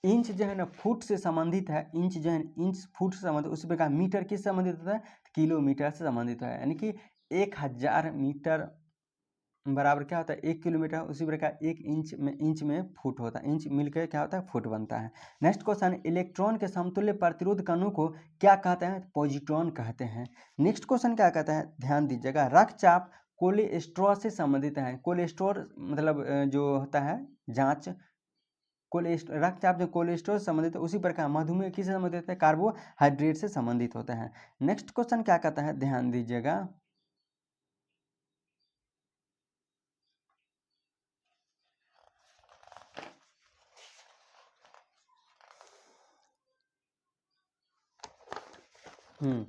इंच जो है ना फुट से संबंधित है, इंच जो है इंच फुट से संबंधित, उसी प्रकार मीटर किस संबंधित होता है, किलोमीटर से संबंधित है। यानी कि 1000 मीटर बराबर क्या होता है 1 किलोमीटर, उसी प्रकार 1 इंच में फुट होता है, इंच मिलकर क्या होता है फुट बनता है। नेक्स्ट क्वेश्चन, इलेक्ट्रॉन के समतुल्य प्रतिरोध कणों को क्या कहते हैं, पॉजिट्रॉन कहते हैं। नेक्स्ट क्वेश्चन क्या कहता है, ध्यान दीजिएगा, रक्तचाप कोलेस्ट्रॉल से संबंधित है। कोलेस्ट्रॉल मतलब जो होता है जांच, रक्तचाप जो कोलेस्ट्रॉल से संबंधित है, उसी प्रकार मधुमेह किससे संबंधित है, कार्बोहाइड्रेट से संबंधित होता है। नेक्स्ट क्वेश्चन क्या कहता है, ध्यान दीजिएगा, हम्म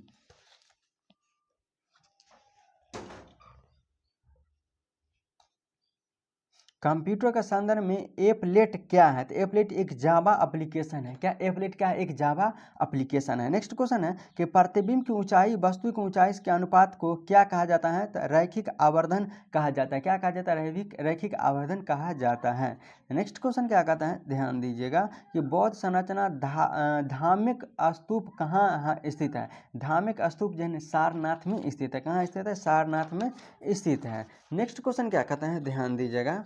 कंप्यूटर के संदर्भ में एपलेट क्या है, तो एपलेट एक जावा एप्लीकेशन है। क्या एपलेट क्या है, एक जावा एप्लीकेशन है। नेक्स्ट क्वेश्चन है कि प्रतिबिंब की ऊंचाई वस्तु की ऊंचाई के अनुपात को क्या कहा जाता है, तो रैखिक आवर्धन कहा जाता है। क्या कहा जाता है, रैखिक आवर्धन कहा जाता है। नेक्स्ट क्वेश्चन क्या कहता है, ध्यान दीजिएगा कि बौद्ध संरचना धार्मिक स्तूप कहाँ स्थित है। धार्मिक स्तूप जो है सारनाथ में स्थित है। कहाँ स्थित है, सारनाथ में स्थित है। नेक्स्ट क्वेश्चन क्या कहता है, ध्यान दीजिएगा,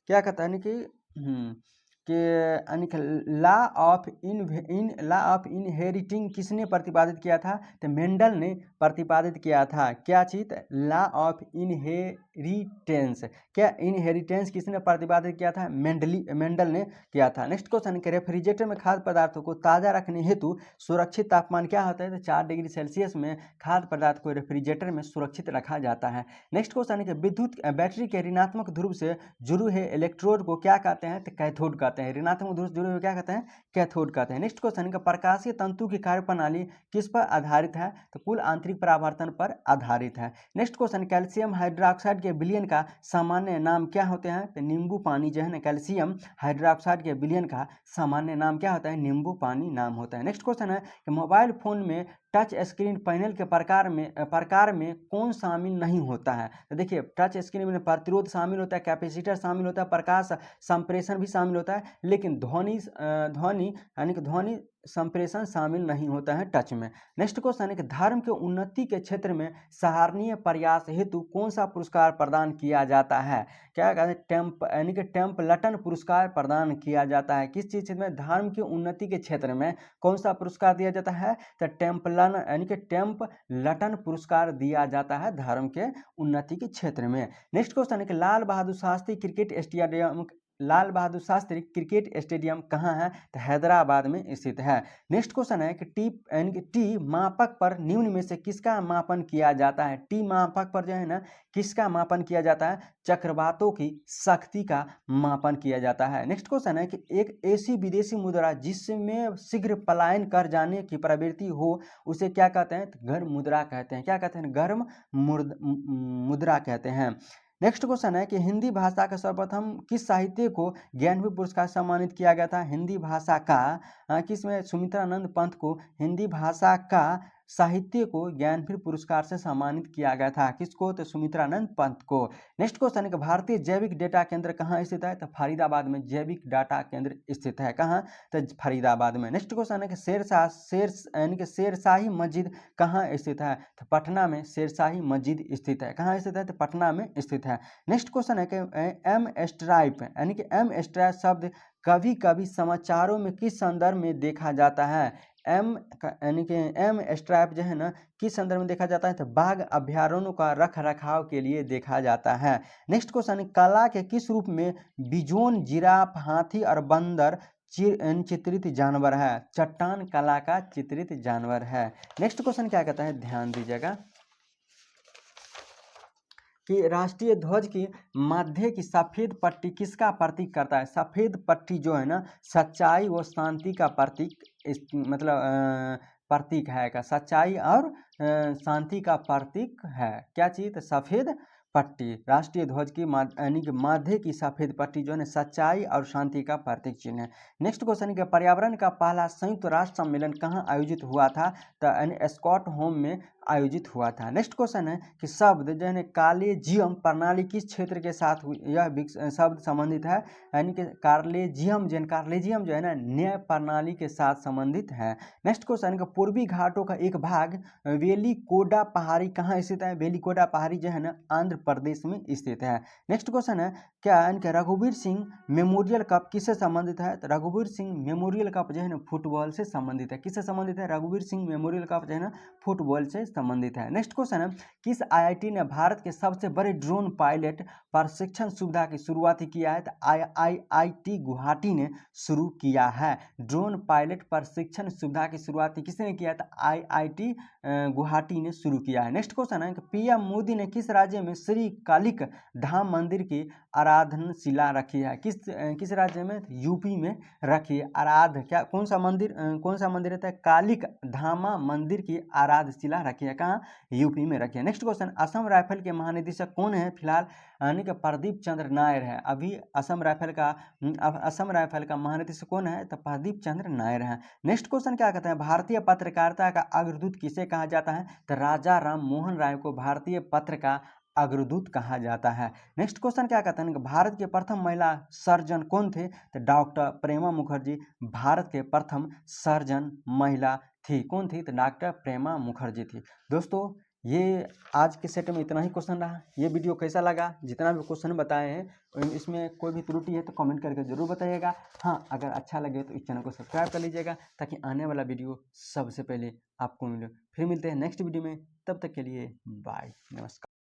क्या कहता है कि कि यानी कि लॉ ऑफ इनहेरिटिंग किसने प्रतिपादित किया था, तो मेंडल ने प्रतिपादित किया था। क्या चीज, लॉ ऑफ इनहेरिटेंस। क्या इनहेरिटेंस किसने प्रतिपादित किया था, मेंडल ने किया था। नेक्स्ट क्वेश्चन के रेफ्रिजरेटर में खाद्य पदार्थों को ताज़ा रखने हेतु सुरक्षित तापमान क्या होता है, तो 4 डिग्री सेल्सियस में खाद्य पदार्थ को रेफ्रिजरेटर में सुरक्षित रखा जाता है। नेक्स्ट क्वेश्चन है कि विद्युत बैटरी के ऋणात्मक ध्रुव से जुड़े हुए इलेक्ट्रोड को क्या कहते हैं, तो कैथोड कहते हैं। ऋणात्मक ध्रुव से जुड़े हुए क्या कहते हैं, कैथोड कहते हैं। नेक्स्ट क्वेश्चन है कि प्रकाशीय तंतु की कार्यप्रणाली किस पर आधारित है, तो कुल आंतरिक परावर्तन पर आधारित है। नेक्स्ट क्वेश्चन, कैल्शियम हाइड्रोक्साइड के विलयन का सामान्य नाम क्या होते हैं, तो नींबू पानी जो है ना, कैल्शियम हाइड्रोक्साइड के विलयन का सामान्य नाम क्या होता है, नींबू पानी नाम होता है। नेक्स्ट क्वेश्चन है कि मोबाइल फोन में टच स्क्रीन पैनल के प्रकार में कौन शामिल नहीं होता है, तो देखिए टच स्क्रीन में प्रतिरोध शामिल होता है, कैपेसिटर शामिल होता है, प्रकाश संप्रेषण भी शामिल होता है, लेकिन ध्वनि यानी कि ध्वनि संप्रेषण शामिल नहीं होता है टच में। नेक्स्ट क्वेश्चन है कि धर्म के उन्नति के क्षेत्र में सराहनीय प्रयास हेतु कौन सा पुरस्कार प्रदान किया जाता है। क्या कहते हैं, यानी कि टेम्पल्टन पुरस्कार प्रदान किया जाता है। किस चीज में, धर्म की उन्नति के क्षेत्र में कौन सा पुरस्कार दिया जाता है, तो टेम्पलन यानी कि टेम्पल्टन पुरस्कार दिया जाता है धर्म के उन्नति के क्षेत्र में। नेक्स्ट क्वेश्चन है कि लाल बहादुर शास्त्री क्रिकेट स्टेडियम कहाँ है, तो हैदराबाद में स्थित है। नेक्स्ट क्वेश्चन है कि टी मापक पर निम्न में से किसका मापन किया जाता है। टी मापक पर जो है ना किसका मापन किया जाता है, चक्रवातों की शक्ति का मापन किया जाता है। नेक्स्ट क्वेश्चन है कि एक ऐसी विदेशी मुद्रा जिसमें शीघ्र पलायन कर जाने की प्रवृत्ति हो उसे क्या कहते हैं, तो गर्म मुद्रा कहते हैं। क्या कहते हैं, गर्म मुद्रा कहते हैं। नेक्स्ट क्वेश्चन है कि हिंदी भाषा का सर्वप्रथम किस साहित्य को ज्ञानपीठ पुरस्कार सम्मानित किया गया था। हिंदी भाषा का किसमें, सुमित्रानंद पंत को हिंदी भाषा का साहित्य को ज्ञानपीठ पुरस्कार से सम्मानित किया गया था। किसको, तो सुमित्रानंद पंत को। नेक्स्ट क्वेश्चन है कि भारतीय जैविक डेटा केंद्र कहाँ स्थित है, तो फरीदाबाद में जैविक डाटा केंद्र स्थित है। कहाँ, तो फरीदाबाद में। नेक्स्ट क्वेश्चन है कि शेरशाही मस्जिद कहाँ स्थित है, तो पटना में शेरशाही मस्जिद स्थित है। कहाँ स्थित है, तो पटना में स्थित है। नेक्स्ट क्वेश्चन है कि एम स्ट्राइप यानी कि एम स्ट्राइप शब्द कभी कभी समाचारों में किस संदर्भ में देखा जाता है। यानी कि एम स्ट्राइप जो है ना किस संदर्भ में देखा जाता है, तो बाघ अभ्यारण्यों का रख रखाव के लिए देखा जाता है। नेक्स्ट क्वेश्चन, कला के किस रूप में बिजोन, जिराफ, हाथी और बंदर चित्रित जानवर है। चट्टान कला का चित्रित जानवर है। नेक्स्ट क्वेश्चन क्या कहता है, ध्यान दीजिएगा कि राष्ट्रीय ध्वज की मध्य की सफेद पट्टी किसका प्रतीक करता है। सफेद पट्टी जो है ना सच्चाई व शांति का प्रतीक मतलब प्रतीक है का, सच्चाई और शांति का प्रतीक है। क्या चीज, सफेद पट्टी, राष्ट्रीय ध्वज की यानी कि माथे की सफेद पट्टी जो है ना सच्चाई और शांति का प्रतीक चिन्ह है। नेक्स्ट क्वेश्चन है कि पर्यावरण का पहला संयुक्त राष्ट्र सम्मेलन कहाँ आयोजित हुआ था? तो यानी स्टॉकहोम में आयोजित हुआ था। नेक्स्ट क्वेश्चन है कि शब्द जो है कॉलेजियम प्रणाली किस क्षेत्र के साथ यह शब्द संबंधित है? यानी कि कॉलेजियम जो है ना न्याय प्रणाली के साथ संबंधित है। नेक्स्ट क्वेश्चन है पूर्वी घाटों का एक भाग वेलिकोडा पहाड़ी कहाँ स्थित है? वेलिकोडा पहाड़ी जो है ना आंध्र प्रदेश में स्थित है। नेक्स्ट क्वेश्चन है क्या इनके रघुवीर सिंह मेमोरियल कप किससे संबंधित है? तो रघुवीर सिंह मेमोरियल कप जो है ना फुटबॉल से संबंधित है। किससे संबंधित है? रघुवीर सिंह मेमोरियल कप जो है ना फुटबॉल से संबंधित है। नेक्स्ट क्वेश्चन है किस आईआईटी ने भारत के सबसे बड़े ड्रोन पायलट प्रशिक्षण सुविधा की शुरुआत किया है? तो आईआईटी गुवाहाटी ने शुरू किया है। ड्रोन पायलट प्रशिक्षण सुविधा की शुरुआत किसने किया था? आईआईटी गुवाहाटी ने शुरू किया है। नेक्स्ट क्वेश्चन है कि पीएम मोदी ने किस राज्य में श्री कालिक धाम मंदिर की आराधनशिला रखी है? किस राज्य में? यूपी में रखी है। कौन सा मंदिर है? कालिक धामा मंदिर की आराधनशिला रखी है। कहाँ? यूपी में रखी है। नेक्स्ट क्वेश्चन असम राइफल के महानिदेशक कौन है फिलहाल? यानी कि प्रदीप चंद्र नायर है। अभी असम राइफल का महानिदेशक कौन है? तो प्रदीप चंद्र नायर है। नेक्स्ट क्वेश्चन क्या कहते हैं भारतीय पत्रकारिता का अग्रदूत किसे कहा जाता है? तो राजा राम मोहन राय को भारतीय पत्र का अग्रदूत कहा जाता है। नेक्स्ट क्वेश्चन क्या कहते हैं भारत के प्रथम महिला सर्जन कौन थे? तो डॉक्टर प्रेमा मुखर्जी भारत के प्रथम सर्जन महिला थी। कौन थी? तो डॉक्टर प्रेमा मुखर्जी थी। दोस्तों ये आज के सेट में इतना ही क्वेश्चन रहा। ये वीडियो कैसा लगा? जितना भी क्वेश्चन बताए हैं इसमें कोई भी त्रुटि है तो कमेंट करके जरूर बताइएगा। हाँ, अगर अच्छा लगे तो इस चैनल को सब्सक्राइब कर लीजिएगा ताकि आने वाला वीडियो सबसे पहले आपको मिले। फिर मिलते हैं नेक्स्ट वीडियो में, तब तक के लिए बाय, नमस्कार।